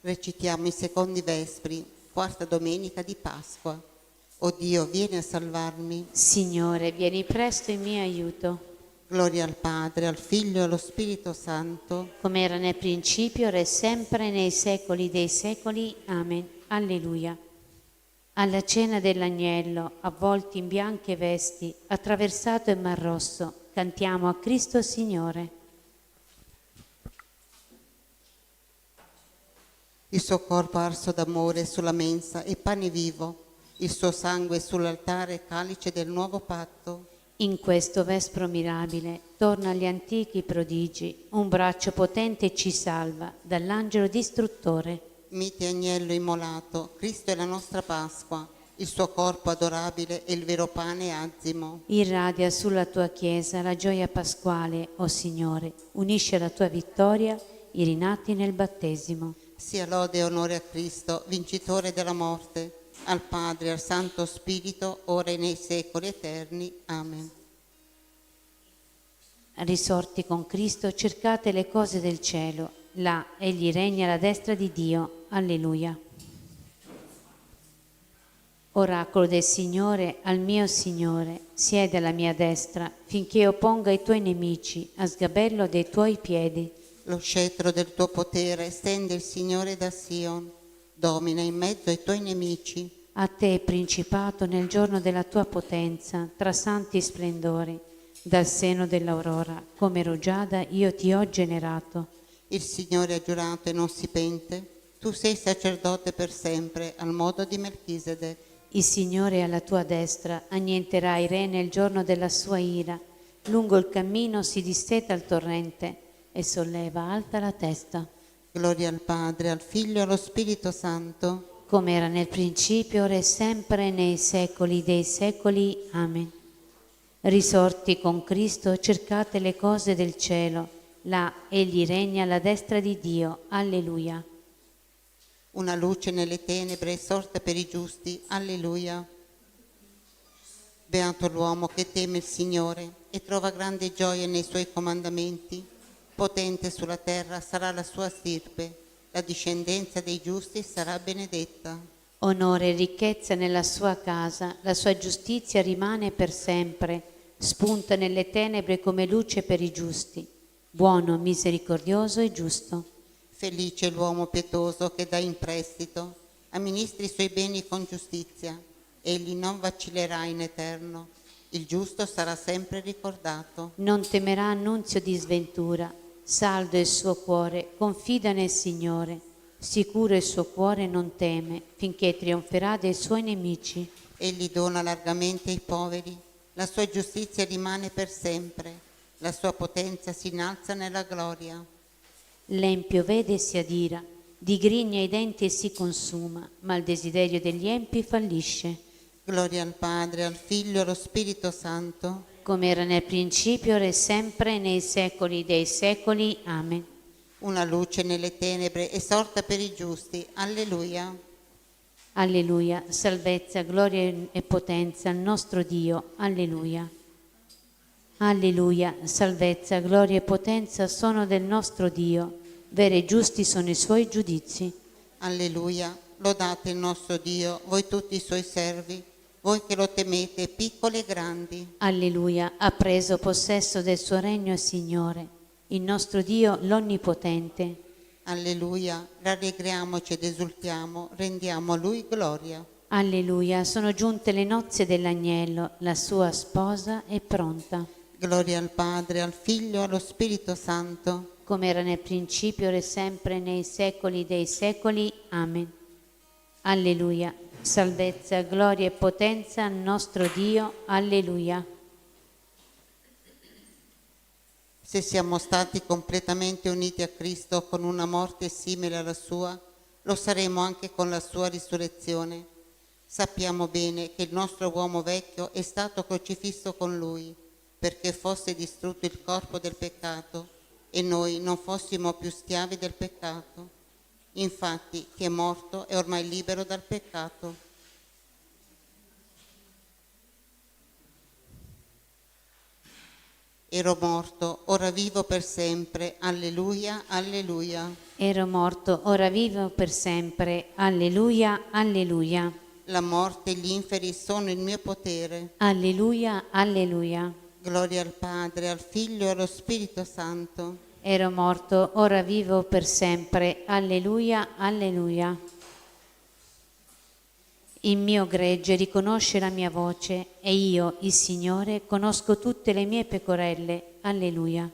Recitiamo i secondi vespri, quarta domenica di Pasqua. O Dio, vieni a salvarmi. Signore, vieni presto in mio aiuto. Gloria al Padre, al Figlio e allo Spirito Santo. Come era nel principio, ora e sempre, nei secoli dei secoli. Amen. Alleluia. Alla cena dell'agnello, avvolti in bianche vesti, attraversato il Mar Rosso, cantiamo a Cristo Signore. Il suo corpo arso d'amore sulla mensa è pane vivo, il suo sangue sull'altare calice del nuovo patto. In questo vespro mirabile torna agli antichi prodigi, un braccio potente ci salva dall'angelo distruttore. Mite agnello immolato, Cristo è la nostra Pasqua, il suo corpo adorabile è il vero pane azimo. Irradia sulla tua Chiesa la gioia pasquale, o Signore, unisce alla tua vittoria i rinati nel battesimo. Sia lode e onore a Cristo, vincitore della morte, al Padre, al Santo Spirito, ora e nei secoli eterni. Amen. Risorti con Cristo, cercate le cose del cielo. Là egli regna alla destra di Dio. Alleluia. Oracolo del Signore al mio Signore, siede alla mia destra, finché opponga i tuoi nemici a sgabello dei tuoi piedi. Lo scettro del tuo potere stende il Signore da Sion, domina in mezzo ai tuoi nemici. A te, principato, nel giorno della tua potenza, tra santi splendori, dal seno dell'aurora, come rugiada, io ti ho generato. Il Signore ha giurato e non si pente, tu sei sacerdote per sempre, al modo di Melchisedec. Il Signore è alla tua destra, annienterà i re nel giorno della sua ira. Lungo il cammino si disteta il torrente e solleva alta la testa. Gloria al Padre, al Figlio e allo Spirito Santo. Come era nel principio, ora e sempre, nei secoli dei secoli. Amen. Risorti con Cristo, cercate le cose del cielo. Là egli regna alla destra di Dio. Alleluia. Una luce nelle tenebre è sorta per i giusti. Alleluia. Beato l'uomo che teme il Signore e trova grande gioia nei suoi comandamenti. Potente sulla terra sarà la sua stirpe, la discendenza dei giusti sarà benedetta. Onore e ricchezza nella sua casa, la sua giustizia rimane per sempre, spunta nelle tenebre come luce per i giusti. Buono, misericordioso e giusto. Felice l'uomo pietoso che dà in prestito, amministri i suoi beni con giustizia. Egli non vacillerà in eterno, il giusto sarà sempre ricordato. Non temerà annunzio di sventura, saldo il suo cuore, confida nel Signore. Sicuro il suo cuore non teme, finché trionferà dei suoi nemici. Egli dona largamente ai poveri, la sua giustizia rimane per sempre, la sua potenza si innalza nella gloria. L'empio vede e si adira, digrigna i denti e si consuma, ma il desiderio degli empi fallisce. Gloria al Padre, al Figlio e allo Spirito Santo. Come era nel principio, ora e sempre, nei secoli dei secoli. Amen. Una luce nelle tenebre è sorta per i giusti. Alleluia. Alleluia. Salvezza, gloria e potenza al nostro Dio. Alleluia. Alleluia. Salvezza, gloria e potenza sono del nostro Dio. Veri e giusti sono i suoi giudizi. Alleluia. Lodate il nostro Dio, voi tutti i suoi servi, voi che lo temete, piccoli e grandi. Alleluia. Ha preso possesso del suo regno il Signore, il nostro Dio l'Onnipotente. Alleluia. Rallegriamoci ed esultiamo, rendiamo a Lui gloria. Alleluia. Sono giunte le nozze dell'agnello, la sua sposa è pronta. Gloria al Padre, al Figlio e allo Spirito Santo. Come era nel principio, ora e sempre, nei secoli dei secoli. Amen. Alleluia. Salvezza, gloria e potenza al nostro Dio. Alleluia. Se siamo stati completamente uniti a Cristo con una morte simile alla sua, lo saremo anche con la sua risurrezione. Sappiamo bene che il nostro uomo vecchio è stato crocifisso con Lui, perché fosse distrutto il corpo del peccato e noi non fossimo più schiavi del peccato. Infatti, chi è morto è ormai libero dal peccato. Ero morto, ora vivo per sempre. Alleluia, alleluia. Ero morto, ora vivo per sempre. Alleluia, alleluia. La morte e gli inferi sono il mio potere. Alleluia, alleluia. Gloria al Padre, al Figlio e allo Spirito Santo. Ero morto, ora vivo per sempre. Alleluia, alleluia. Il mio gregge riconosce la mia voce e io, il Signore, conosco tutte le mie pecorelle. Alleluia.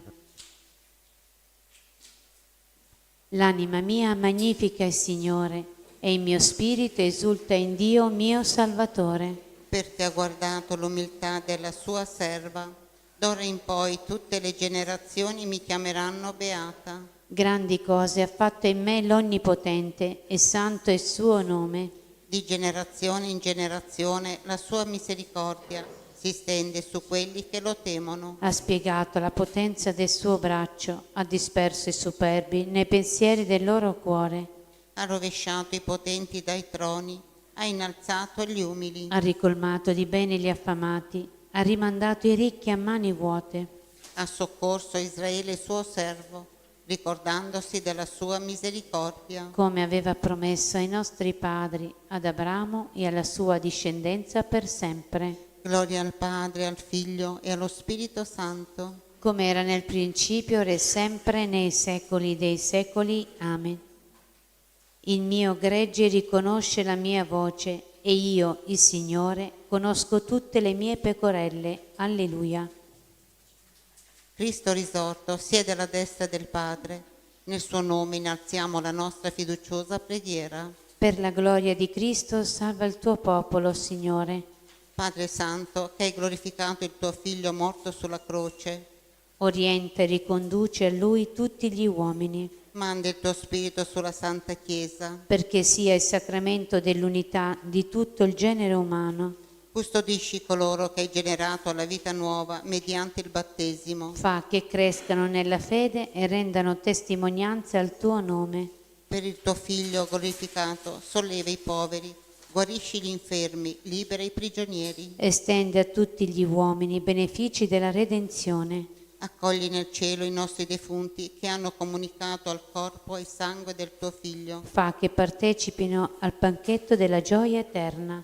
L'anima mia magnifica il Signore e il mio spirito esulta in Dio mio Salvatore. Perché ha guardato l'umiltà della sua serva. D'ora in poi tutte le generazioni mi chiameranno beata. Grandi cose ha fatto in me l'Onnipotente e santo è il suo nome. Di generazione in generazione la sua misericordia si stende su quelli che lo temono. Ha spiegato la potenza del suo braccio, ha disperso i superbi nei pensieri del loro cuore. Ha rovesciato i potenti dai troni, ha innalzato gli umili. Ha ricolmato di bene gli affamati, ha rimandato i ricchi a mani vuote. Ha soccorso Israele suo servo, ricordandosi della sua misericordia. Come aveva promesso ai nostri padri, ad Abramo e alla sua discendenza per sempre. Gloria al Padre, al Figlio e allo Spirito Santo. Come era nel principio, ora e sempre, nei secoli dei secoli. Amen. Il mio gregge riconosce la mia voce e io, il Signore, conosco tutte le mie pecorelle. Alleluia. Cristo risorto siede alla destra del Padre. Nel suo nome innalziamo la nostra fiduciosa preghiera. Per la gloria di Cristo, salva il tuo popolo, Signore. Padre Santo, che hai glorificato il tuo Figlio morto sulla croce, Orienta e riconduce a Lui tutti gli uomini, manda il tuo Spirito sulla Santa Chiesa, perché sia il sacramento dell'unità di tutto il genere umano. custodisci coloro che hai generato alla vita nuova mediante il battesimo. Fa che crescano nella fede e rendano testimonianza al tuo nome. Per il tuo Figlio glorificato, solleva i poveri, guarisci gli infermi, libera i prigionieri. Estende a tutti gli uomini i benefici della redenzione. Accogli nel cielo i nostri defunti che hanno comunicato al corpo e al sangue del tuo Figlio. Fa che partecipino al banchetto della gioia eterna.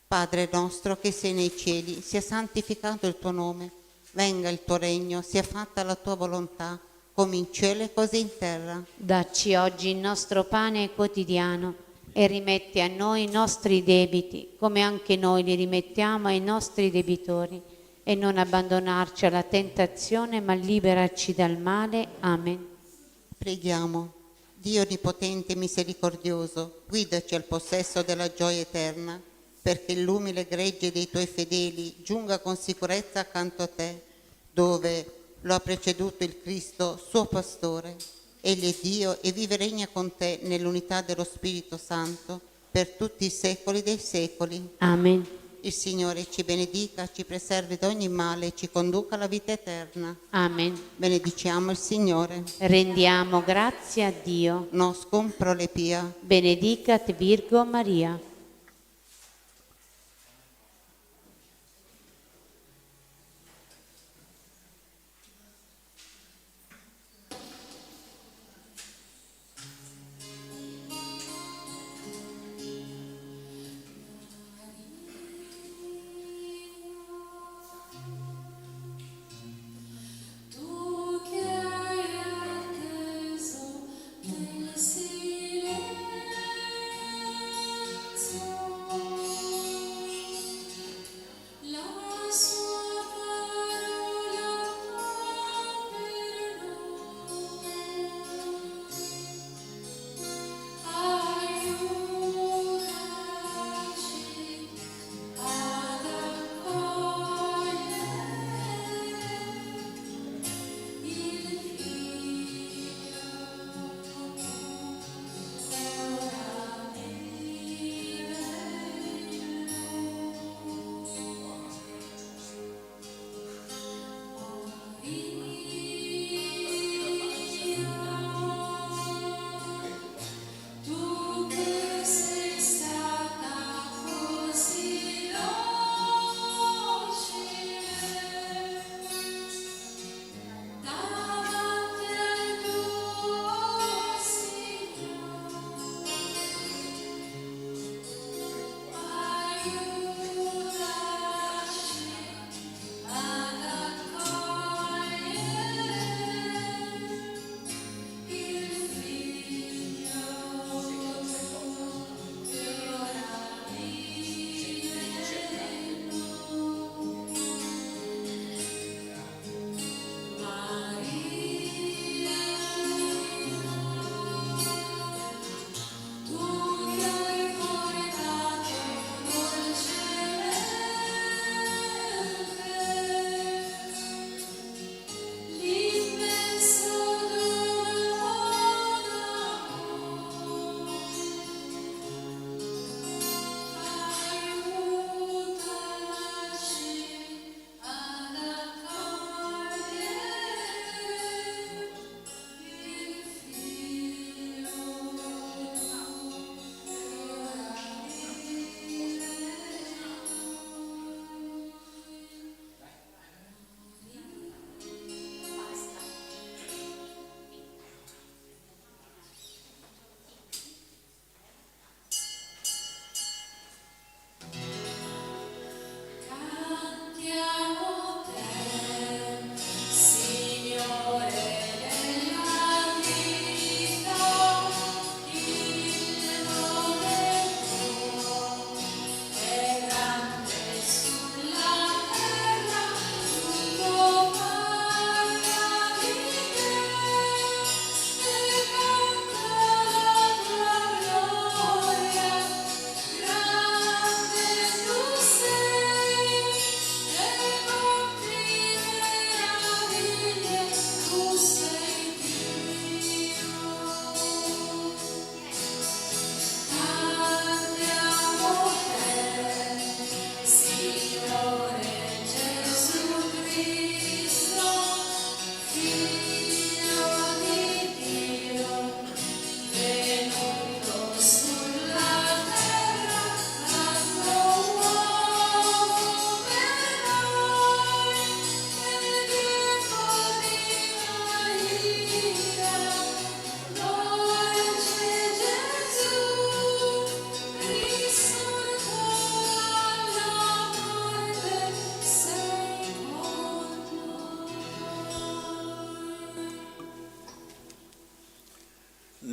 Padre nostro che sei nei cieli, sia santificato il tuo nome, venga il tuo regno, sia fatta la tua volontà, come in cielo e così in terra. Dacci oggi il nostro pane quotidiano e rimetti a noi i nostri debiti, come anche noi li rimettiamo ai nostri debitori. E non abbandonarci alla tentazione, ma liberaci dal male. Amen. Preghiamo. Dio onnipotente e misericordioso, guidaci al possesso della gioia eterna, perché l'umile gregge dei tuoi fedeli giunga con sicurezza accanto a te, dove lo ha preceduto il Cristo, suo pastore. Egli è Dio e vive e regna con te nell'unità dello Spirito Santo per tutti i secoli dei secoli. Amen. Il Signore ci benedica, ci preservi da ogni male e ci conduca alla vita eterna. Amen. Benediciamo il Signore. Rendiamo grazie a Dio. Nos cum prolepia. Benedicat Virgo Maria. Silenzio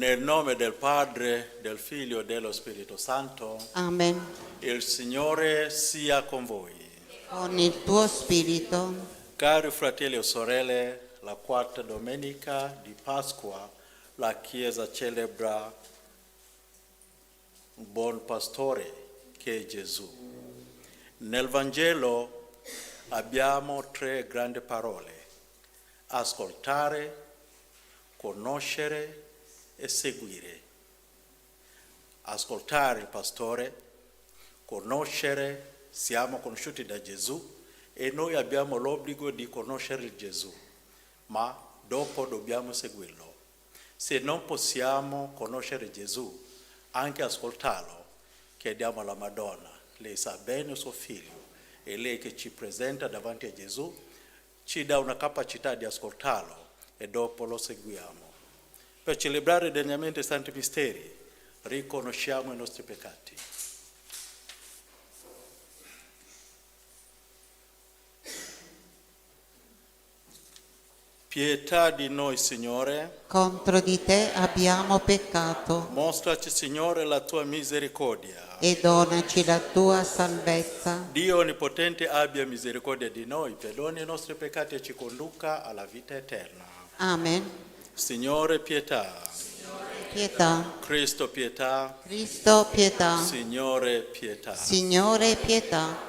Nel nome del Padre, del Figlio e dello Spirito Santo. Amen. Il Signore sia con voi. Con il tuo spirito. Cari fratelli e sorelle, la quarta domenica di Pasqua la Chiesa celebra un buon pastore che è Gesù. Nel Vangelo abbiamo 3 grandi parole: ascoltare, conoscere e seguire. Ascoltare il pastore, conoscere, siamo conosciuti da Gesù e noi abbiamo l'obbligo di conoscere il Gesù, ma dopo dobbiamo seguirlo. Se non possiamo conoscere Gesù, anche ascoltarlo, chiediamo alla Madonna, lei sa bene suo figlio, e lei che ci presenta davanti a Gesù ci dà una capacità di ascoltarlo e dopo lo seguiamo. Per celebrare degnamente i santi misteri, riconosciamo i nostri peccati. Pietà di noi, Signore. Contro di te abbiamo peccato. Mostraci, Signore, la tua misericordia. E donaci la tua salvezza. Dio Onnipotente abbia misericordia di noi, perdoni i nostri peccati e ci conduca alla vita eterna. Amen. Signore, pietà. Pietà. Cristo, pietà. Cristo, pietà. Signore, pietà. Signore, pietà.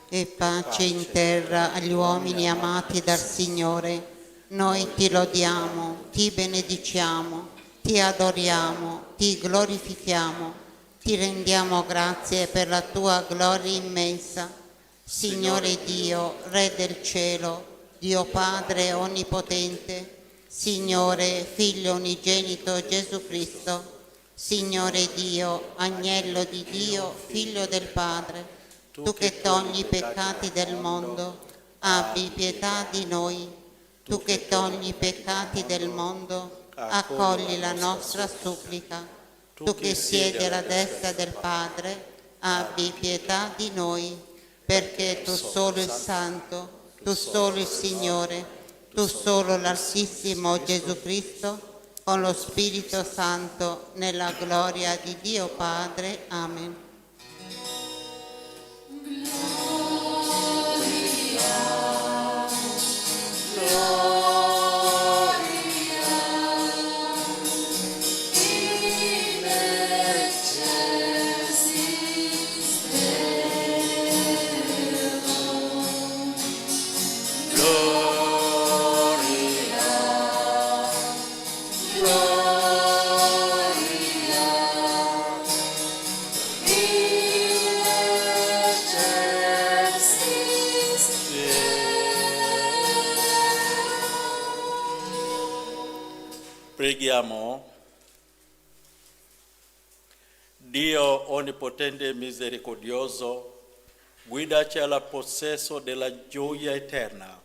E pace in terra agli uomini amati dal Signore. Noi ti lodiamo, ti benediciamo, ti adoriamo, ti glorifichiamo, ti rendiamo grazie per la tua gloria immensa. Signore Dio, Re del cielo, Dio Padre onnipotente, Signore Figlio unigenito Gesù Cristo, Signore Dio, Agnello di Dio, Figlio del Padre, tu che togli i peccati del mondo, abbi pietà di noi. Tu che togli i peccati del mondo, accogli la nostra supplica. Tu che siedi alla destra del Padre, abbi pietà di noi, perché tu solo il Santo, tu solo il Signore, tu solo l'Altissimo Gesù Cristo, con lo Spirito Santo, nella gloria di Dio Padre. Amen. Preghiamo. Dio Onnipotente e Misericordioso, guidaci al possesso della gioia eterna,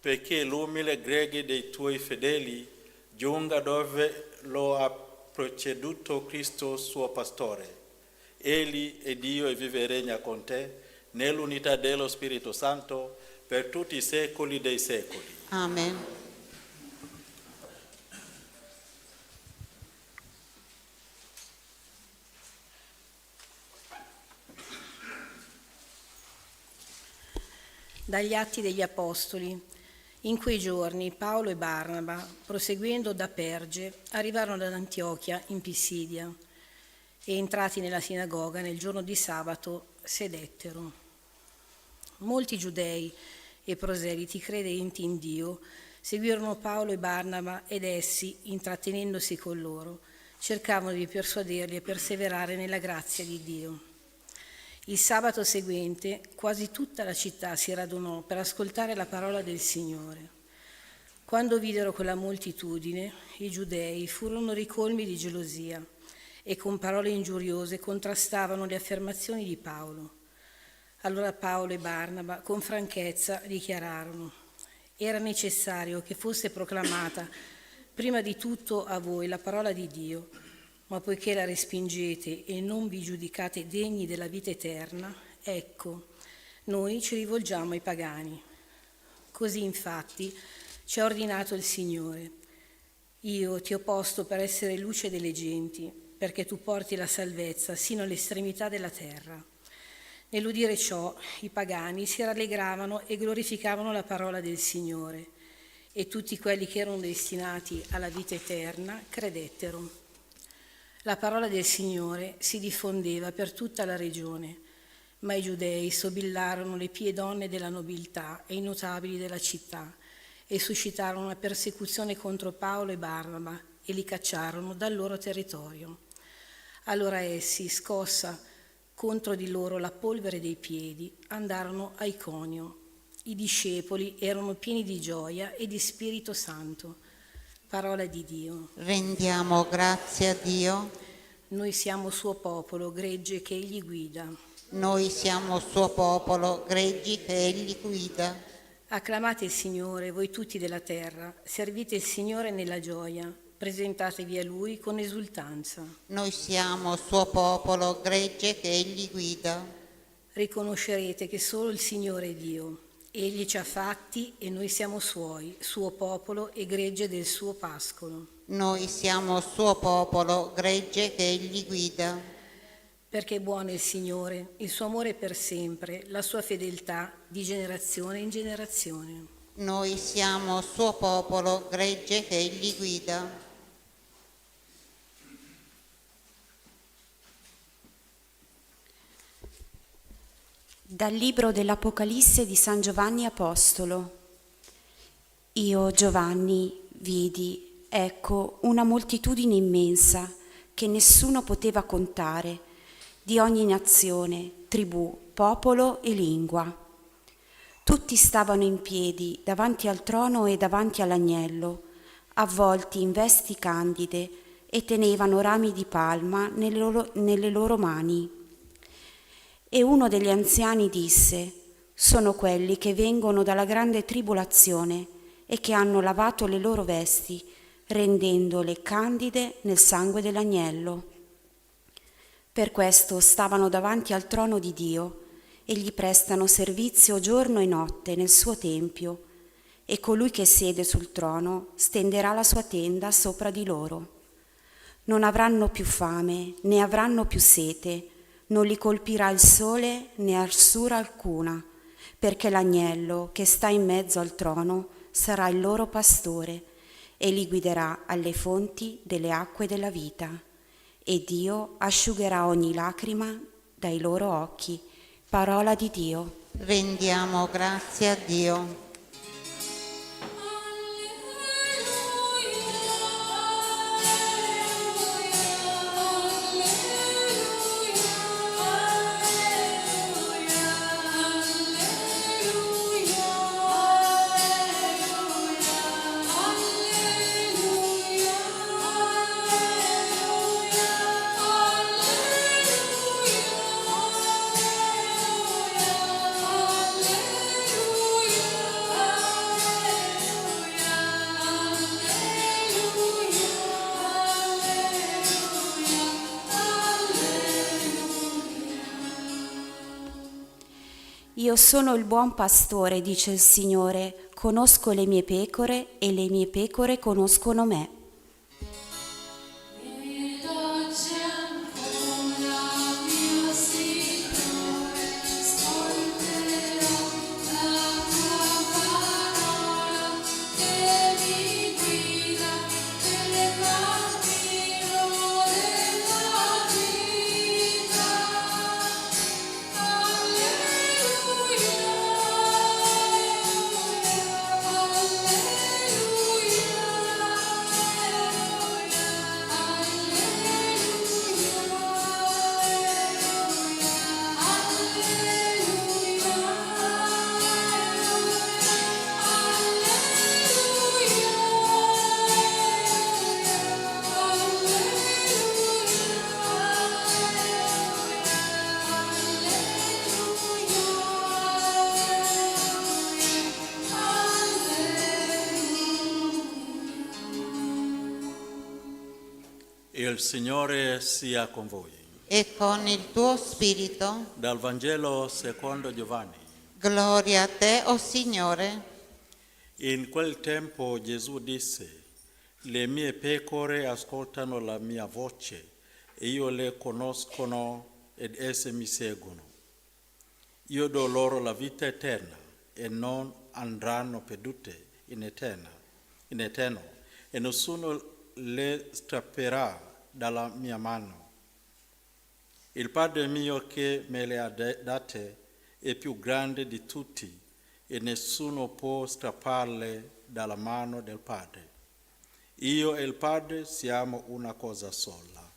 perché l'umile gregge dei tuoi fedeli giunga dove lo ha preceduto Cristo suo pastore. Egli è Dio e vive e regna con te, nell'unità dello Spirito Santo, per tutti i secoli dei secoli. Amen. Dagli Atti degli Apostoli. In quei giorni Paolo e Barnaba, proseguendo da Perge, arrivarono ad Antiochia in Pisidia e, entrati nella sinagoga nel giorno di sabato, sedettero. Molti giudei e proseliti credenti in Dio seguirono Paolo e Barnaba ed essi, intrattenendosi con loro, cercavano di persuaderli a perseverare nella grazia di Dio. Il sabato seguente quasi tutta la città si radunò per ascoltare la parola del Signore. Quando videro quella moltitudine, i giudei furono ricolmi di gelosia e con parole ingiuriose contrastavano le affermazioni di Paolo. Allora Paolo e Barnaba con franchezza dichiararono: era necessario che fosse proclamata prima di tutto a voi la parola di Dio, ma poiché la respingete e non vi giudicate degni della vita eterna, ecco, noi ci rivolgiamo ai pagani. Così infatti ci ha ordinato il Signore: io ti ho posto per essere luce delle genti, perché tu porti la salvezza sino all'estremità della terra. Nell'udire ciò, i pagani si rallegravano e glorificavano la parola del Signore, e tutti quelli che erano destinati alla vita eterna credettero. La parola del Signore si diffondeva per tutta la regione, ma i giudei sobillarono le pie donne della nobiltà e i notabili della città e suscitarono una persecuzione contro Paolo e Barnaba e li cacciarono dal loro territorio. Allora essi, scossa contro di loro la polvere dei piedi, andarono a Iconio. I discepoli erano pieni di gioia e di Spirito Santo. Parola di Dio. Rendiamo grazie a Dio. Noi siamo suo popolo, gregge che Egli guida. Noi siamo suo popolo, greggi che Egli guida. Acclamate il Signore, voi tutti della terra, servite il Signore nella gioia, presentatevi a Lui con esultanza. Noi siamo suo popolo, gregge che Egli guida. Riconoscerete che solo il Signore è Dio. Egli ci ha fatti e noi siamo suoi, suo popolo e gregge del suo pascolo. Noi siamo suo popolo, gregge che Egli guida. Perché buono è il Signore, il suo amore è per sempre, la sua fedeltà di generazione in generazione. Noi siamo suo popolo, gregge che Egli guida. Dal libro dell'Apocalisse di San Giovanni Apostolo. Io, Giovanni, vidi, ecco, una moltitudine immensa che nessuno poteva contare, di ogni nazione, tribù, popolo e lingua. Tutti stavano in piedi davanti al trono e davanti all'agnello, avvolti in vesti candide, e tenevano rami di palma nelle loro mani. E uno degli anziani disse: sono quelli che vengono dalla grande tribolazione e che hanno lavato le loro vesti, rendendole candide nel sangue dell'agnello. Per questo stavano davanti al trono di Dio e gli prestano servizio giorno e notte nel suo tempio, e colui che siede sul trono stenderà la sua tenda sopra di loro. Non avranno più fame, né avranno più sete, non li colpirà il sole né arsura alcuna, perché l'agnello che sta in mezzo al trono sarà il loro pastore e li guiderà alle fonti delle acque della vita. E Dio asciugherà ogni lacrima dai loro occhi. Parola di Dio. Rendiamo grazie a Dio. Io sono il buon pastore, dice il Signore, conosco le mie pecore e le mie pecore conoscono me. Il Signore sia con voi. E con il tuo spirito. Dal Vangelo secondo Giovanni. Gloria a te, o Signore. In quel tempo Gesù disse: le mie pecore ascoltano la mia voce e io le conoscono ed esse mi seguono. Io do loro la vita eterna e non andranno perdute in eterno, e nessuno le strapperà dalla mia mano. Il Padre mio che me le ha date è più grande di tutti e nessuno può strapparle dalla mano del Padre. Io e il Padre siamo una cosa sola.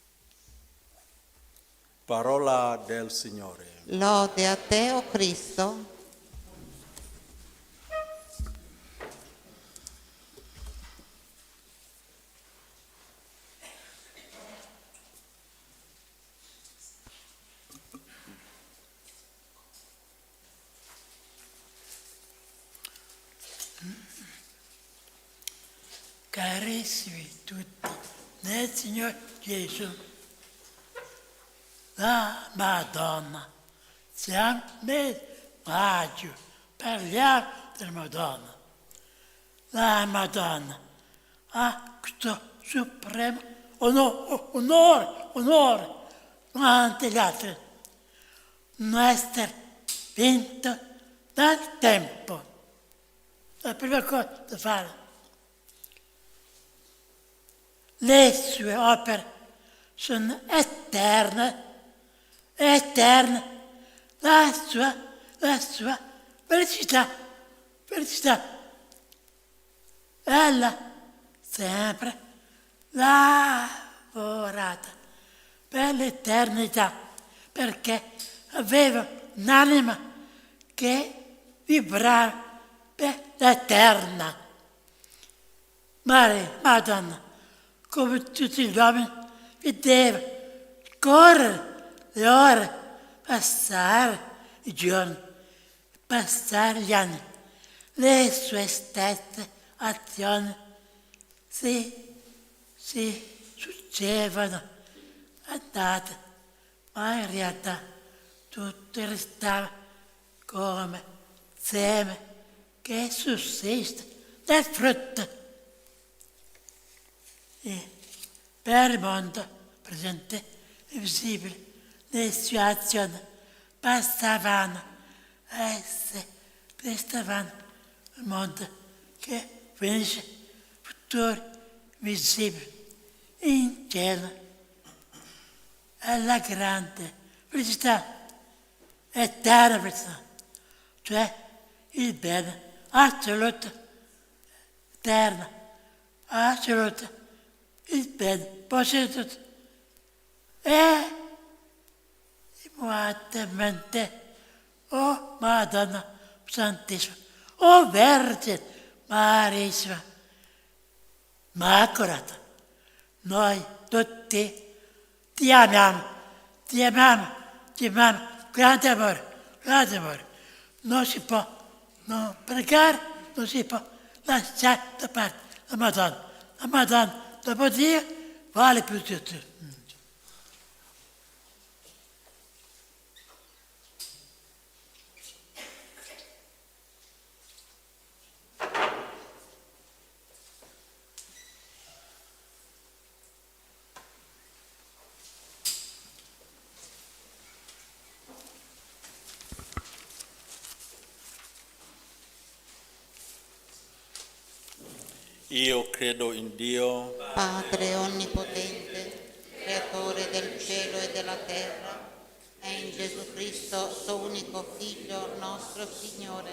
Parola del Signore. Lode a te, o Cristo. Carissimi tutti, nel Signore Gesù, la Madonna, siamo nel maggio, parliamo della Madonna. La Madonna ha questo supremo onore davanti agli altri, non essere vinto dal tempo. La prima cosa da fare. Le sue opere sono eterne, la sua felicità. Ella sempre lavorata per l'eternità, perché aveva un'anima che vibrava per l'eterna. Maria, Madonna, come tutti gli uomini, vedeva correre le ore, passare i giorni, passare gli anni. Le sue stesse azioni si succedevano, andate, ma in realtà tutto restava come seme che sussiste nel frutto. E per il mondo presente e visibile, le sue azioni passavano, esse prestavano il mondo che finisce, futuro visibile, in cielo. È la grande felicità, eterna felicità, cioè il bene assoluto, eterno, assoluto, il bene posseduto e immediatamente, o Madonna Santissima, o Vergine Marissima, Immacolata, noi tutti ti amiamo, grande amore, non si può non pregare, non si può lasciare da parte la Madonna, dopo Dio, vale più di tutti. Io credo in Dio, Padre onnipotente, creatore del cielo e della terra, e in Gesù Cristo, suo unico Figlio, nostro Signore,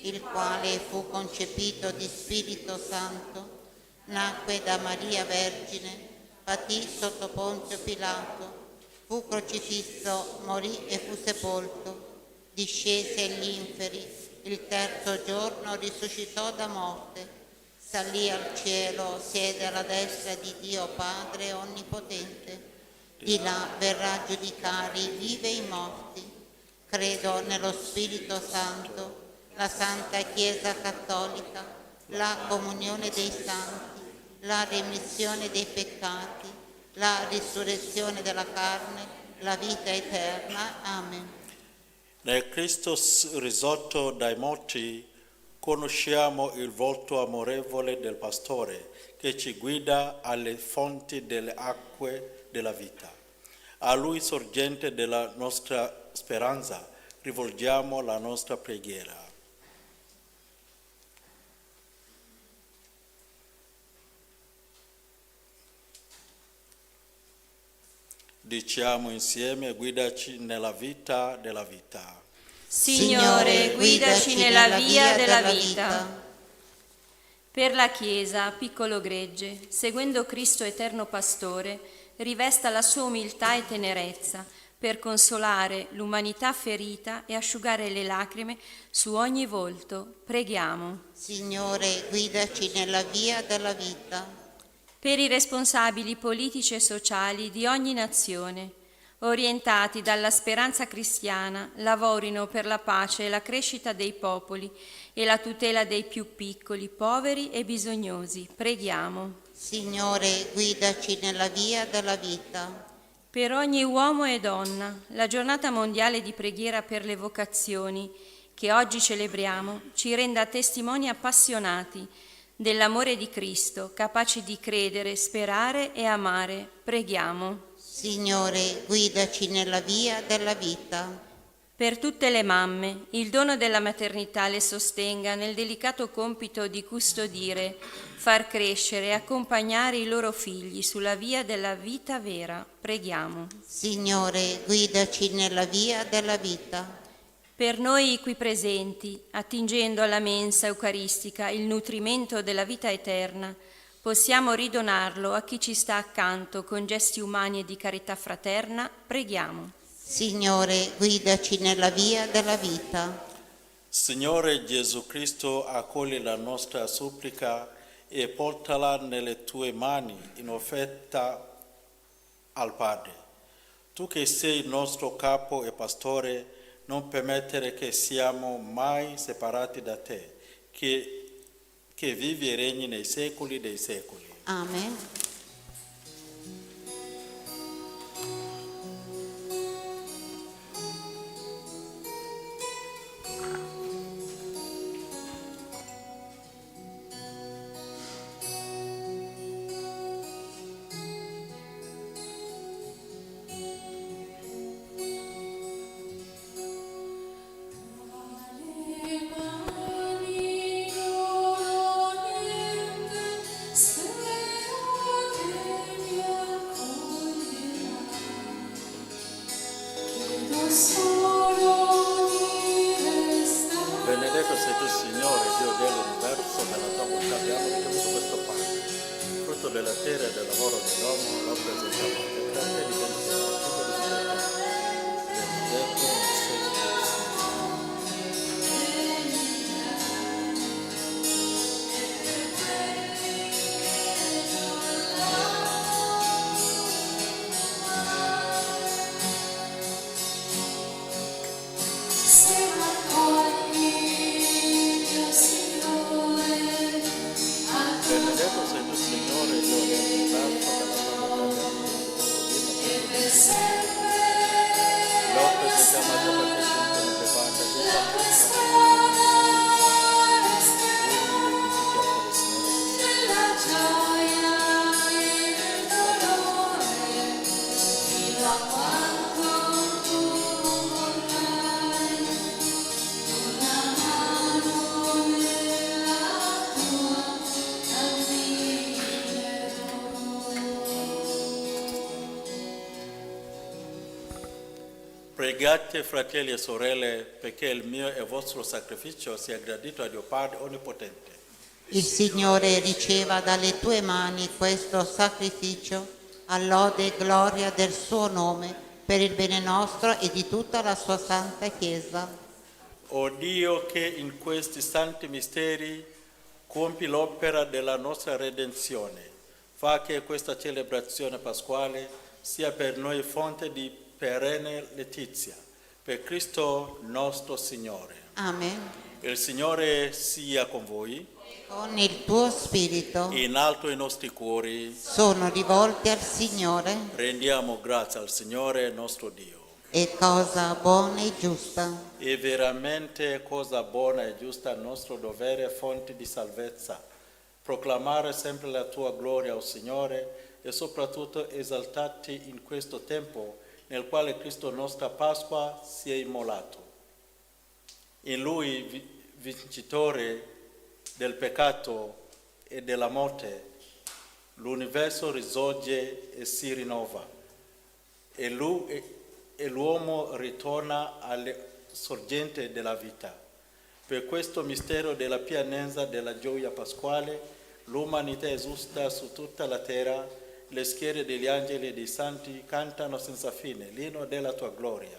il quale fu concepito di Spirito Santo, nacque da Maria Vergine, patì sotto Ponzio Pilato, fu crocifisso, morì e fu sepolto, discese agli inferi, il terzo giorno risuscitò da morte, salì al cielo, siede alla destra di Dio Padre Onnipotente. Di là verrà a giudicare i vivi e i morti. Credo nello Spirito Santo, la Santa Chiesa Cattolica, la comunione dei santi, la remissione dei peccati, la risurrezione della carne, la vita eterna. Amen. Nel Cristo risorto dai morti conosciamo il volto amorevole del pastore che ci guida alle fonti delle acque della vita. A Lui, sorgente della nostra speranza, rivolgiamo la nostra preghiera. Diciamo insieme: guidaci nella vita della vita. Signore, guidaci nella via della vita. Per la Chiesa, piccolo gregge, seguendo Cristo eterno pastore, rivesta la sua umiltà e tenerezza per consolare l'umanità ferita e asciugare le lacrime su ogni volto. Preghiamo. Signore, guidaci nella via della vita. Per i responsabili politici e sociali di ogni nazione, orientati dalla speranza cristiana, lavorino per la pace e la crescita dei popoli e la tutela dei più piccoli, poveri e bisognosi. Preghiamo. Signore, guidaci nella via della vita. Per ogni uomo e donna, la giornata mondiale di preghiera per le vocazioni, che oggi celebriamo, ci renda testimoni appassionati dell'amore di Cristo, capaci di credere, sperare e amare. Preghiamo. Signore, guidaci nella via della vita. Per tutte le mamme, il dono della maternità le sostenga nel delicato compito di custodire, far crescere e accompagnare i loro figli sulla via della vita vera. Preghiamo. Signore, guidaci nella via della vita. Per noi qui presenti, attingendo alla mensa eucaristica il nutrimento della vita eterna, possiamo ridonarlo a chi ci sta accanto con gesti umani e di carità fraterna. Preghiamo. Signore, guidaci nella via della vita. Signore Gesù Cristo, accogli la nostra supplica e portala nelle tue mani in offerta al Padre. Tu che sei il nostro capo e pastore, non permettere che siamo mai separati da te, che vivi e regni nei secoli dei secoli. Amen. Benedetto sei tu, Signore, Dio dell'universo, nella tua bontà abbiamo ricevuto questo pane, frutto della terra e del lavoro dell'uomo, lo presentiamo a te, grazie di benedizione, tutto di verità, benedetto sei tu, benedetto sei tu, Signore, Dio dell'universo, nella tua bontà abbiamo ricevuto questo pane, lo presentiamo a te perché tutto di peccato, di Pregate, fratelli e sorelle, perché il mio e vostro sacrificio sia gradito a Dio Padre Onnipotente. Il Signore riceva dalle tue mani questo sacrificio a lode e gloria del suo nome, per il bene nostro e di tutta la sua santa Chiesa. O Dio, che in questi santi misteri compi l'opera della nostra redenzione, fa che questa celebrazione pasquale sia per noi fonte di perenne letizia. Per Cristo nostro Signore. Amen. Il Signore sia con voi. Con il tuo spirito In alto i nostri cuori sono rivolti al Signore. rendiamo grazie al Signore nostro Dio. È cosa buona e giusta. È veramente cosa buona e giusta il nostro dovere, fonte di salvezza, proclamare sempre la tua gloria, o Signore, e soprattutto esaltarti in questo tempo nel quale Cristo nostra Pasqua si è immolato. In Lui, vincitore del peccato e della morte, l'universo risorge e si rinnova, e l'uomo ritorna alle sorgenti della vita. Per questo mistero della pienezza della gioia pasquale, l'umanità esulta su tutta la terra, le schiere degli angeli e dei santi cantano senza fine l'inno della tua gloria.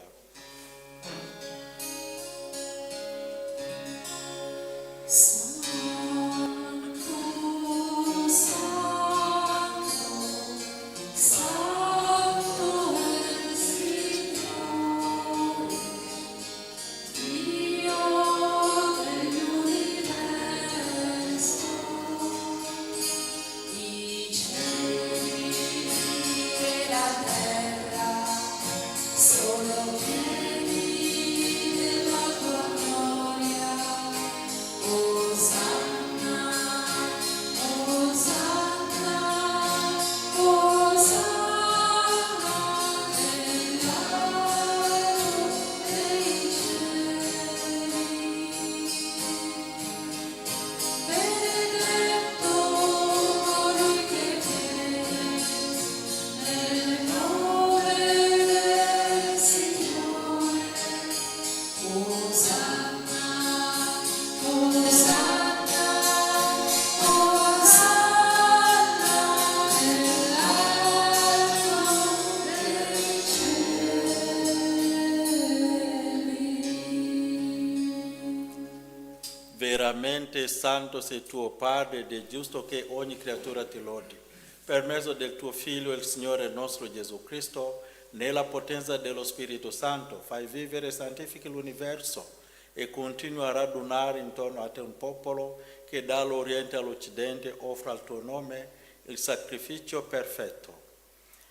Veramente santo sei tuo Padre ed è giusto che ogni creatura ti lodi. Per mezzo del tuo Figlio, il Signore nostro Gesù Cristo, nella potenza dello Spirito Santo, fai vivere e santifichi l'universo e continua a radunare intorno a te un popolo che dall'Oriente all'Occidente offre al tuo nome il sacrificio perfetto.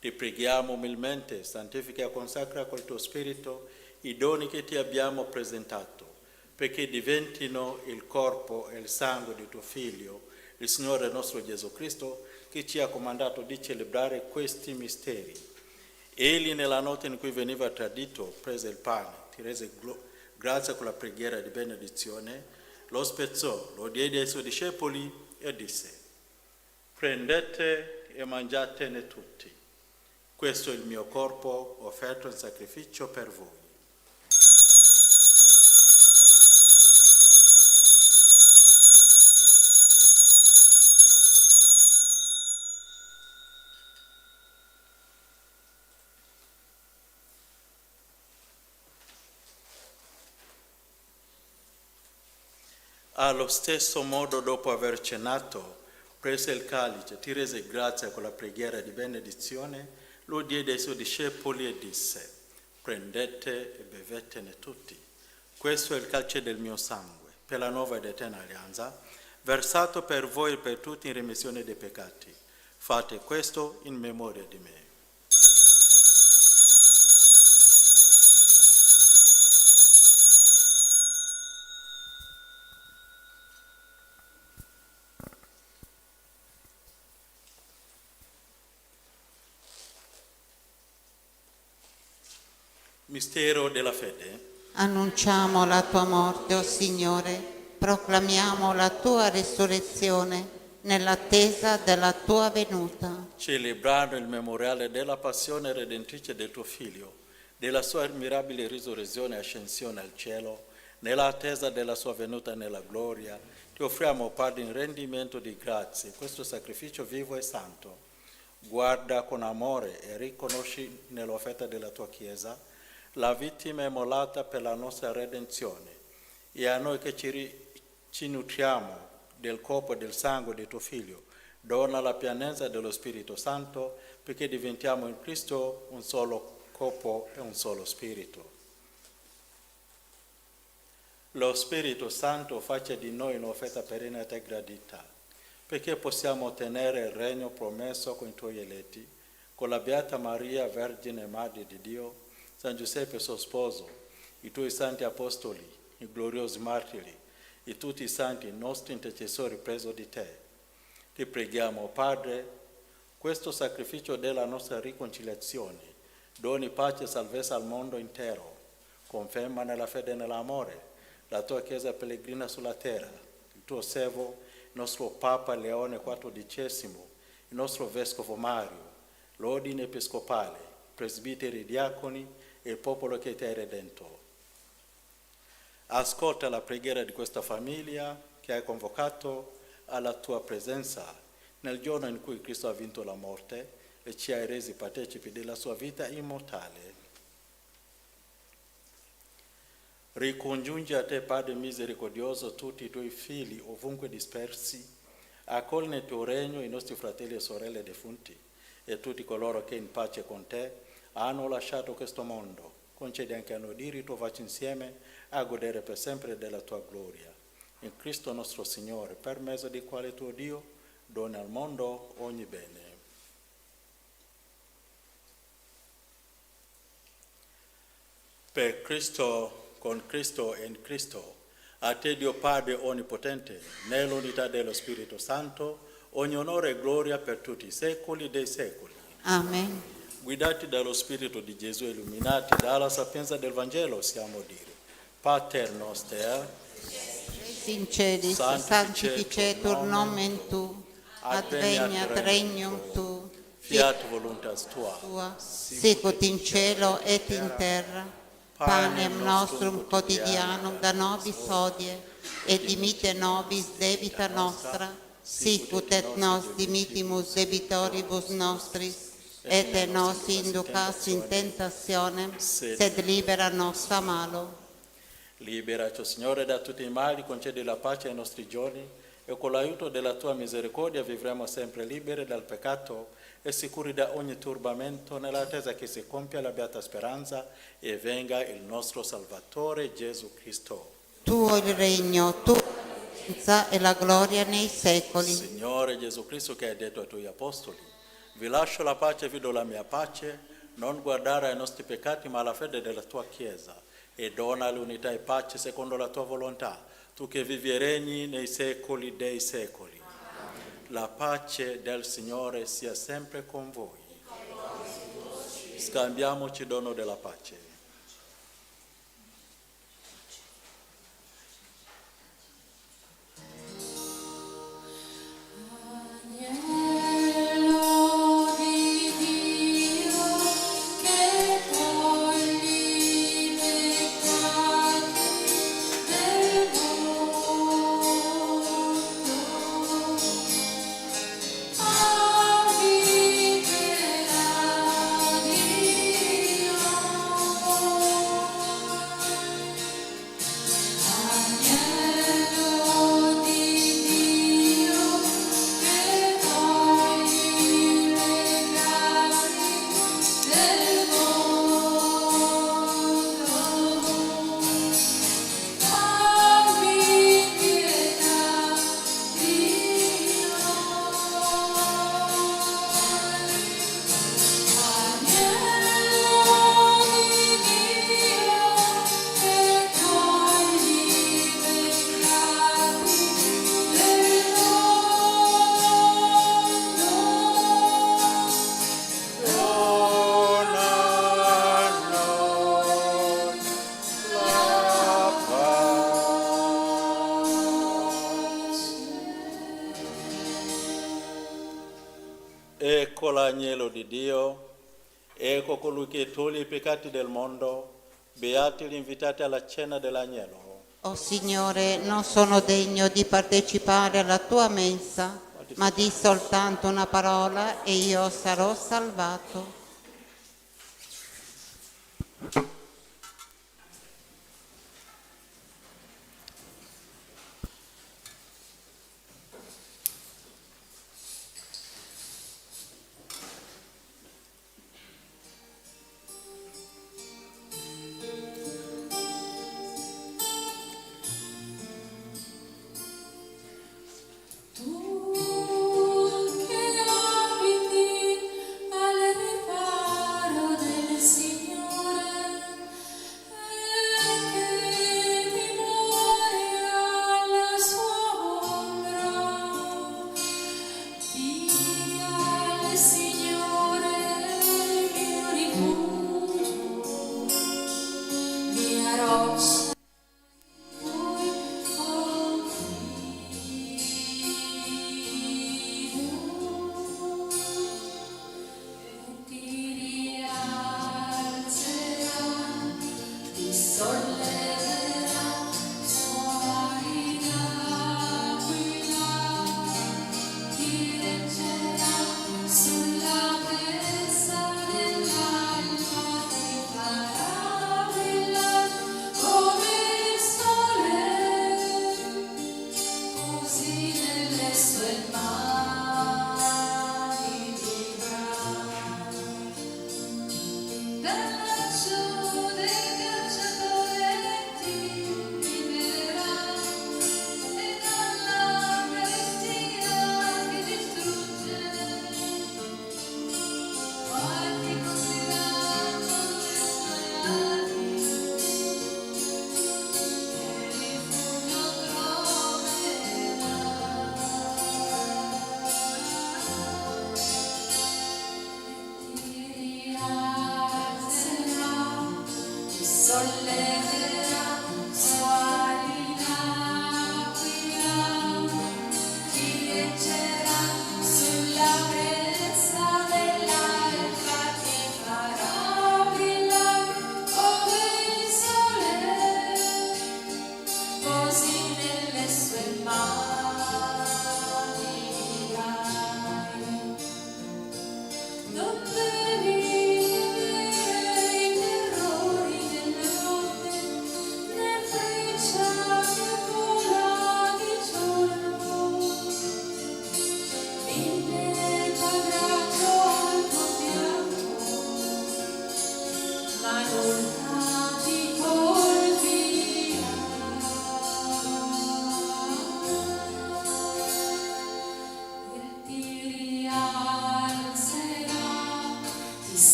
Ti preghiamo umilmente, santifica e consacra col tuo Spirito i doni che ti abbiamo presentato, perché diventino il corpo e il sangue di tuo Figlio, il Signore nostro Gesù Cristo, che ci ha comandato di celebrare questi misteri. Egli, nella notte in cui veniva tradito, prese il pane, ti rese grazie con la preghiera di benedizione, lo spezzò, lo diede ai suoi discepoli e disse: prendete e mangiatene tutti. Questo è il mio corpo offerto in sacrificio per voi. Allo stesso modo, dopo aver cenato, prese il calice, ti rese grazie con la preghiera di benedizione, lo diede ai suoi discepoli e disse: prendete e bevetene tutti. Questo è il calice del mio sangue, per la nuova ed eterna alleanza, versato per voi e per tutti in remissione dei peccati. Fate questo in memoria di me. Mistero della fede. Annunciamo la tua morte, o Signore, proclamiamo la tua risurrezione nell'attesa della tua venuta. Celebrando il memoriale della passione redentrice del tuo Figlio, della sua mirabile risurrezione e ascensione al cielo, nell'attesa della sua venuta nella gloria, ti offriamo, Padre, in rendimento di grazie, questo sacrificio vivo e santo. Guarda con amore e riconosci nell'offerta della tua Chiesa la vittima immolata per la nostra redenzione, e a noi che ci nutriamo del corpo e del sangue di tuo Figlio, dona la pienezza dello Spirito Santo, perché diventiamo in Cristo un solo corpo e un solo spirito. Lo Spirito Santo faccia di noi un'offerta perenne a te gradita, perché possiamo ottenere il regno promesso con i tuoi eletti, con la Beata Maria, Vergine Madre di Dio, San Giuseppe suo sposo, i tuoi santi apostoli, i gloriosi martiri, e tutti i santi nostri intercessori presso di te. Ti preghiamo, Padre, questo sacrificio della nostra riconciliazione, doni pace e salvezza al mondo intero, conferma nella fede e nell'amore la tua Chiesa pellegrina sulla terra, il tuo servo, il nostro Papa Leone XIV, il nostro Vescovo Mario, l'ordine episcopale, i presbiteri e diaconi e il popolo che ti hai redento. Ascolta la preghiera di questa famiglia che hai convocato alla tua presenza nel giorno in cui Cristo ha vinto la morte e ci hai resi partecipi della sua vita immortale. Ricongiungi a te, Padre misericordioso, tutti i tuoi figli ovunque dispersi, accogli nel tuo regno i nostri fratelli e sorelle defunti e tutti coloro che in pace con te hanno lasciato questo mondo. Concedi anche a noi di ritrovarci insieme a godere per sempre della tua gloria. In Cristo nostro Signore, per mezzo di quale tuo Dio dona al mondo ogni bene. Per Cristo, con Cristo e in Cristo, a te Dio Padre Onnipotente, nell'unità dello Spirito Santo, ogni onore e gloria per tutti i secoli dei secoli. Amen. Guidati dallo Spirito di Gesù, illuminati dalla sapienza del Vangelo, siamo dire: Pater noster, In celis, sanctificetur nomen tu, adveniat regnum tu, fiat voluntas tua, tua, sicut in cielo et in terra. Panem nostrum quotidianum da nobis hodie, et dimitte nobis debita nostra, sicut et nos dimittimus debitoribus nostris, et nos inducas in tentationem, sed libera nos a malo. Liberaci, Signore, da tutti i mali, concedi la pace ai nostri giorni e con l'aiuto della tua misericordia vivremo sempre liberi dal peccato e sicuri da ogni turbamento nell'attesa che si compia la beata speranza e venga il nostro Salvatore Gesù Cristo. Tuo il regno, tua la potenza e la gloria nei secoli. Signore Gesù Cristo, che hai detto ai tuoi apostoli: vi lascio la pace, vi do la mia pace, non guardare ai nostri peccati ma alla fede della tua Chiesa, e dona l'unità e pace secondo la tua volontà, tu che vivi e regni nei secoli dei secoli. La pace del Signore sia sempre con voi. Scambiamoci dono della pace. Ecco l'agnello di Dio, ecco colui che toglie i peccati del mondo, beati gli invitati alla cena dell'agnello. O Signore, non sono degno di partecipare alla tua mensa, ma di soltanto una parola e io sarò salvato.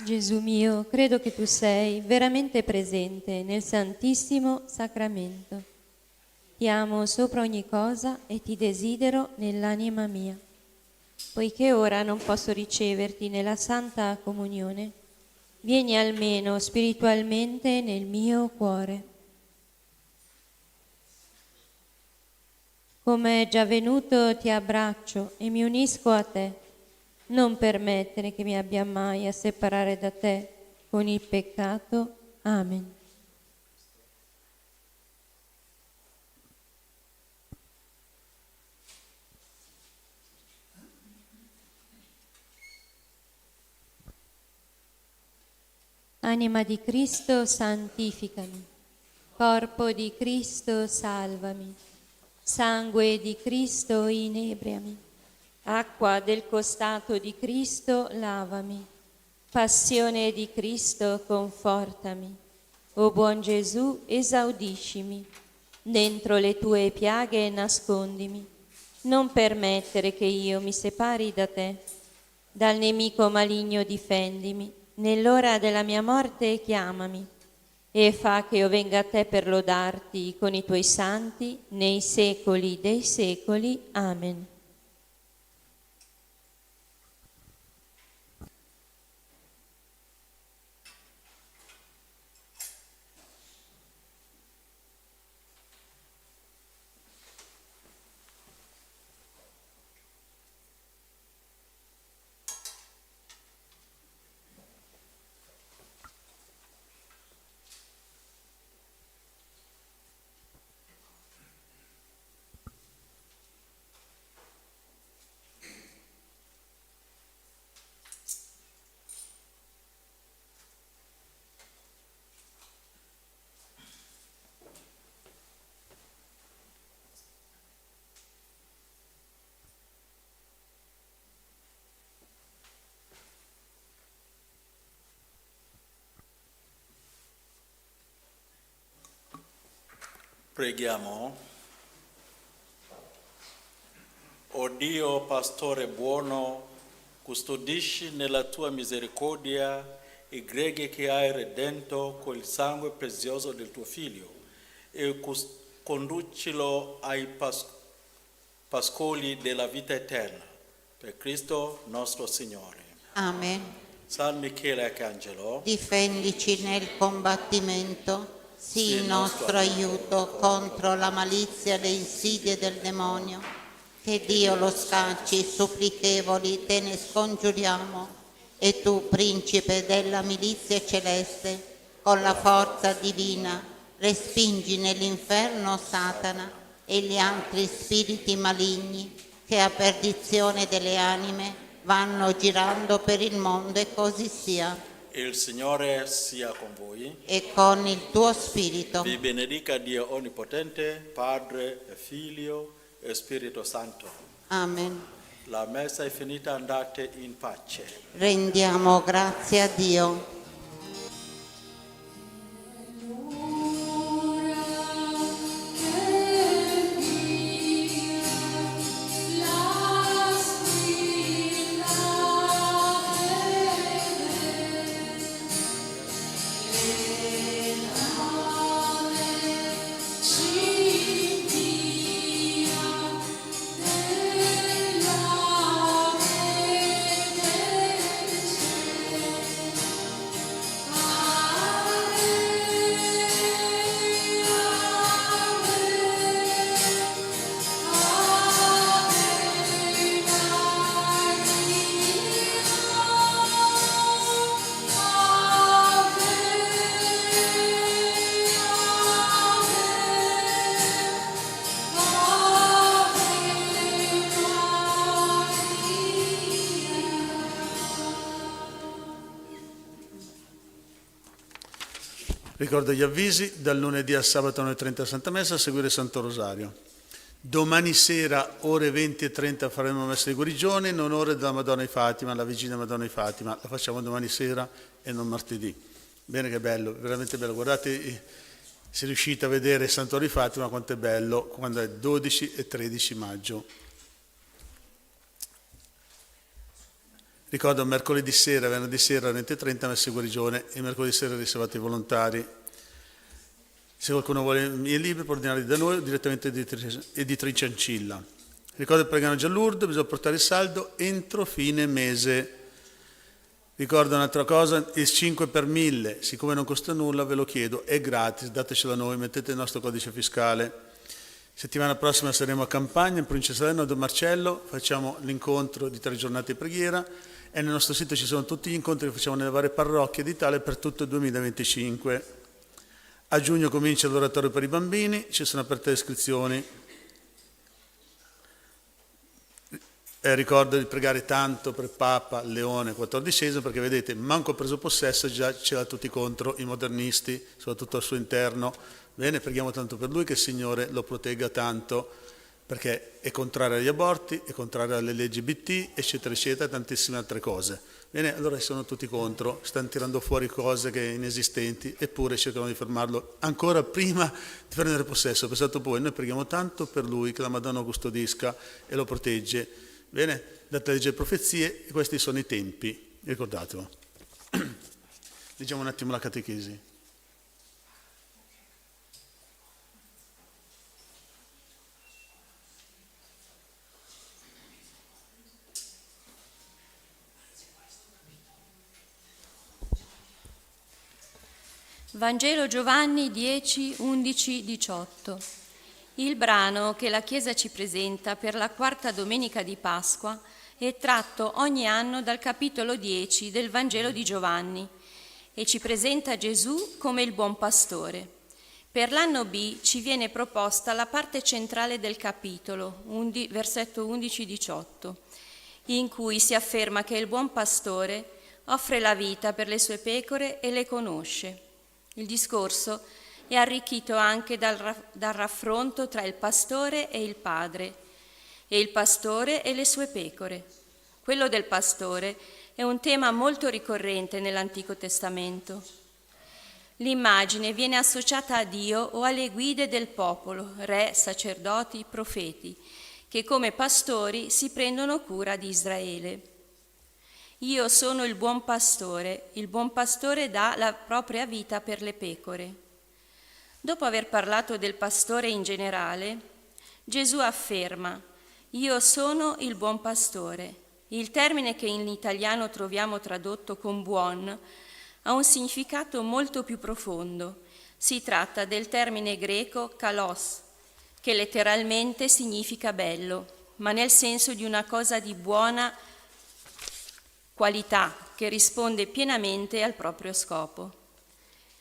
Gesù mio, credo che tu sei veramente presente nel Santissimo Sacramento. Ti amo sopra ogni cosa e ti desidero nell'anima mia. Poiché ora non posso riceverti nella Santa Comunione, vieni almeno spiritualmente nel mio cuore. Come è già venuto ti abbraccio e mi unisco a te. Non permettere che mi abbia mai a separare da te con il peccato. Amen. Anima di Cristo, santificami. Corpo di Cristo, salvami. Sangue di Cristo, inebriami. Acqua del costato di Cristo, lavami. Passione di Cristo, confortami. O buon Gesù, esaudiscimi. Dentro le tue piaghe nascondimi. Non permettere che io mi separi da te. Dal nemico maligno difendimi. Nell'ora della mia morte chiamami. E fa che io venga a te per lodarti con i tuoi santi nei secoli dei secoli. Amen. Preghiamo. O Dio, pastore buono, custodisci nella tua misericordia i greggi che hai redento col sangue prezioso del tuo Figlio e conducilo ai pascoli della vita eterna. Per Cristo nostro Signore. Amen. San Michele Arcangelo, Difendici nel combattimento, sii il nostro aiuto contro la malizia e le insidie del demonio. Che Dio lo scacci, supplichevoli, te ne scongiuriamo. E tu, principe della milizia celeste, con la forza divina, respingi nell'inferno Satana e gli altri spiriti maligni che a perdizione delle anime vanno girando per il mondo, e così sia. il Signore sia con voi. E con il tuo spirito. Vi benedica Dio Onnipotente, Padre e Figlio e Spirito Santo. Amen. La messa è finita, andate in pace. Rendiamo grazie a Dio. Ricordo gli avvisi: dal lunedì al sabato alle 30 Santa Messa, a seguire il Santo Rosario. Domani sera, ore 20:30, faremo messa di guarigione in onore della Madonna di Fatima, la Vigilia Madonna di Fatima. La facciamo domani sera e non martedì. Bene, che bello, veramente bello. Guardate, se riuscite a vedere il Santuario di Fatima, quanto è bello, quando è 12 e 13 maggio. Ricordo mercoledì sera, venerdì sera alle 20:30 messa di guarigione e mercoledì sera riservati ai volontari. Se qualcuno vuole i miei libri può ordinarli da noi o direttamente editrice Ancilla. Ricordo il pregano già Lourdes, bisogna portare il saldo entro fine mese. Ricordo un'altra cosa, il 5 per 1000, siccome non costa nulla ve lo chiedo, è gratis, datecelo a noi, mettete il nostro codice fiscale. Settimana prossima saremo a Campagna, in provincia di Salerno, a Don Marcello, facciamo l'incontro di 3 giornate di preghiera e nel nostro sito ci sono tutti gli incontri che facciamo nelle varie parrocchie d'Italia per tutto il 2025. A giugno comincia l'oratorio per i bambini, ci sono aperte le iscrizioni. Ricordo di pregare tanto per Papa Leone XIV perché vedete, manco preso possesso, già ce l'ha tutti contro i modernisti, soprattutto al suo interno. Bene, preghiamo tanto per lui che il Signore lo protegga tanto, perché è contrario agli aborti, è contrario alle LGBT, eccetera, eccetera, tantissime altre cose. Bene, allora sono tutti contro, stanno tirando fuori cose che inesistenti, eppure cercano di fermarlo ancora prima di prendere possesso. Pensate poi, noi preghiamo tanto per lui, che la Madonna lo custodisca e lo protegge. Bene, date legge e profezie, e questi sono i tempi, ricordatelo. Leggiamo un attimo la catechesi. Vangelo Giovanni 10, 11, 18. Il brano che la Chiesa ci presenta per la quarta domenica di Pasqua è tratto ogni anno dal capitolo 10 del Vangelo di Giovanni e ci presenta Gesù come il buon pastore. Per l'anno B ci viene proposta la parte centrale del capitolo, versetto 11-18, in cui si afferma che il buon pastore offre la vita per le sue pecore e le conosce. Il discorso è arricchito anche dal raffronto tra il pastore e il padre, e il pastore e le sue pecore. Quello del pastore è un tema molto ricorrente nell'Antico Testamento. L'immagine viene associata a Dio o alle guide del popolo, re, sacerdoti, profeti, che come pastori si prendono cura di Israele. Io sono il buon pastore dà la propria vita per le pecore. Dopo aver parlato del pastore in generale, Gesù afferma: io sono il buon pastore. Il termine che in italiano troviamo tradotto con buon ha un significato molto più profondo. Si tratta del termine greco kalos, che letteralmente significa bello, ma nel senso di una cosa di buona qualità che risponde pienamente al proprio scopo.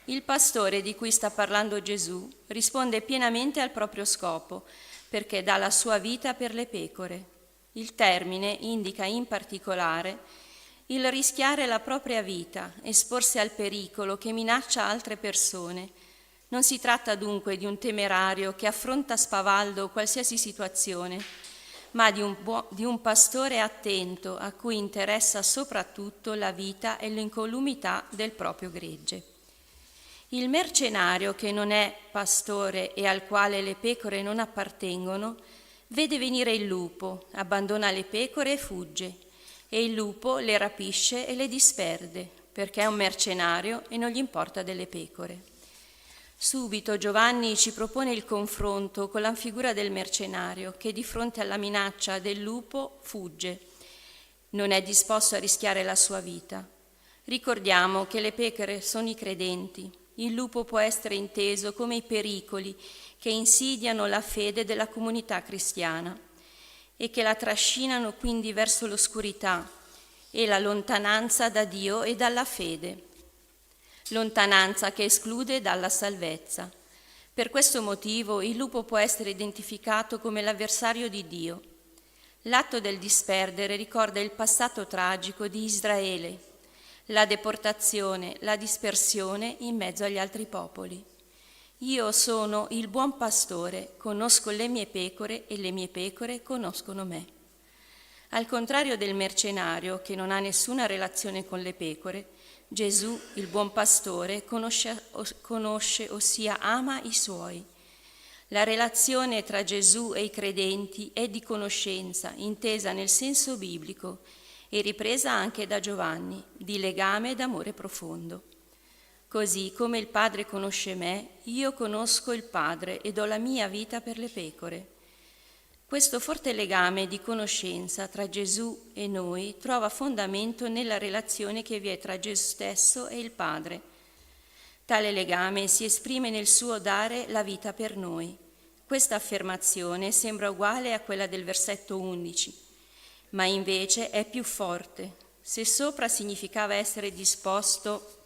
Il pastore di cui sta parlando Gesù risponde pienamente al proprio scopo perché dà la sua vita per le pecore. Il termine indica in particolare il rischiare la propria vita, esporsi al pericolo che minaccia altre persone. Non si tratta dunque di un temerario che affronta spavaldo qualsiasi situazione, ma di un pastore attento a cui interessa soprattutto la vita e l'incolumità del proprio gregge. Il mercenario che non è pastore e al quale le pecore non appartengono, vede venire il lupo, abbandona le pecore e fugge, e il lupo le rapisce e le disperde, perché è un mercenario e non gli importa delle pecore. Subito Giovanni ci propone il confronto con la figura del mercenario che di fronte alla minaccia del lupo fugge, non è disposto a rischiare la sua vita. Ricordiamo che le pecore sono i credenti, il lupo può essere inteso come i pericoli che insidiano la fede della comunità cristiana e che la trascinano quindi verso l'oscurità e la lontananza da Dio e dalla fede. Lontananza che esclude dalla salvezza. Per questo motivo il lupo può essere identificato come l'avversario di Dio. L'atto del disperdere ricorda il passato tragico di Israele, la deportazione, la dispersione in mezzo agli altri popoli. Io sono il buon pastore, conosco le mie pecore e le mie pecore conoscono me. Al contrario del mercenario che non ha nessuna relazione con le pecore, Gesù, il buon pastore, conosce, ossia ama i suoi. La relazione tra Gesù e i credenti è di conoscenza, intesa nel senso biblico, e ripresa anche da Giovanni, di legame ed amore profondo. Così come il Padre conosce me, io conosco il Padre e do la mia vita per le pecore. Questo forte legame di conoscenza tra Gesù e noi trova fondamento nella relazione che vi è tra Gesù stesso e il Padre. Tale legame si esprime nel suo dare la vita per noi. Questa affermazione sembra uguale a quella del versetto 11, ma invece è più forte. Se sopra significava essere disposto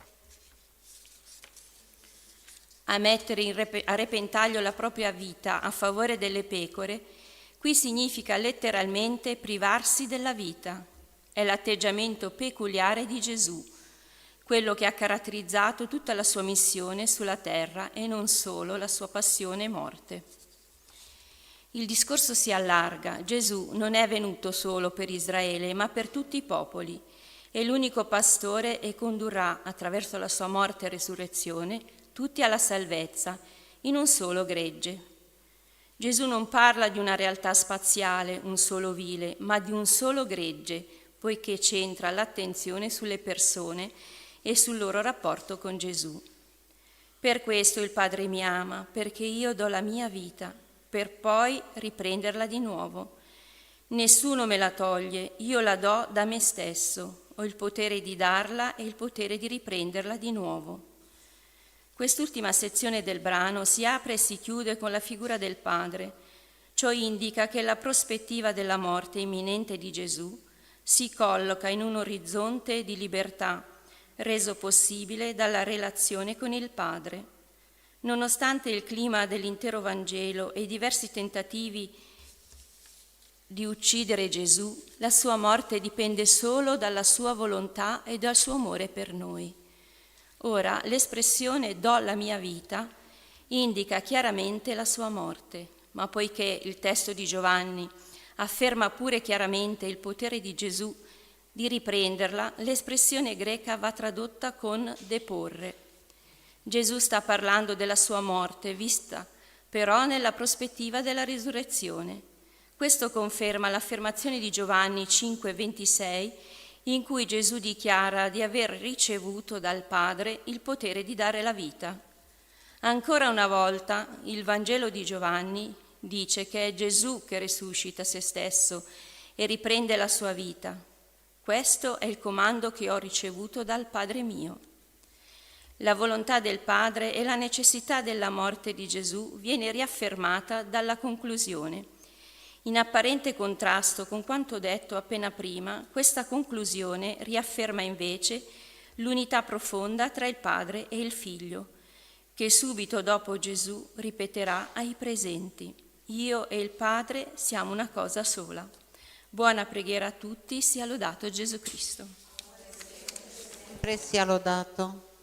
a mettere a repentaglio la propria vita a favore delle pecore, qui significa letteralmente privarsi della vita. È l'atteggiamento peculiare di Gesù, quello che ha caratterizzato tutta la sua missione sulla terra e non solo la sua passione e morte. Il discorso si allarga. Gesù non è venuto solo per Israele, ma per tutti i popoli. È l'unico pastore e condurrà, attraverso la sua morte e resurrezione, tutti alla salvezza, in un solo gregge. Gesù non parla di una realtà spaziale, un solo vile, ma di un solo gregge, poiché centra l'attenzione sulle persone e sul loro rapporto con Gesù. Per questo il Padre mi ama, perché io do la mia vita, per poi riprenderla di nuovo. Nessuno me la toglie, io la do da me stesso. Ho il potere di darla e il potere di riprenderla di nuovo. Quest'ultima sezione del brano si apre e si chiude con la figura del Padre. Ciò indica che la prospettiva della morte imminente di Gesù si colloca in un orizzonte di libertà, reso possibile dalla relazione con il Padre. Nonostante il clima dell'intero Vangelo e i diversi tentativi di uccidere Gesù, la sua morte dipende solo dalla sua volontà e dal suo amore per noi. Ora, l'espressione «do la mia vita» indica chiaramente la sua morte, ma poiché il testo di Giovanni afferma pure chiaramente il potere di Gesù di riprenderla, l'espressione greca va tradotta con deporre. Gesù sta parlando della sua morte, vista però nella prospettiva della risurrezione. Questo conferma l'affermazione di Giovanni 5,26, in cui Gesù dichiara di aver ricevuto dal Padre il potere di dare la vita. Ancora una volta, il Vangelo di Giovanni dice che è Gesù che risuscita se stesso e riprende la sua vita. Questo è il comando che ho ricevuto dal Padre mio. La volontà del Padre e la necessità della morte di Gesù viene riaffermata dalla conclusione. In apparente contrasto con quanto detto appena prima, questa conclusione riafferma invece l'unità profonda tra il Padre e il Figlio, che subito dopo Gesù ripeterà ai presenti: io e il Padre siamo una cosa sola. Buona preghiera a tutti, sia lodato Gesù Cristo. Sempre sia lodato.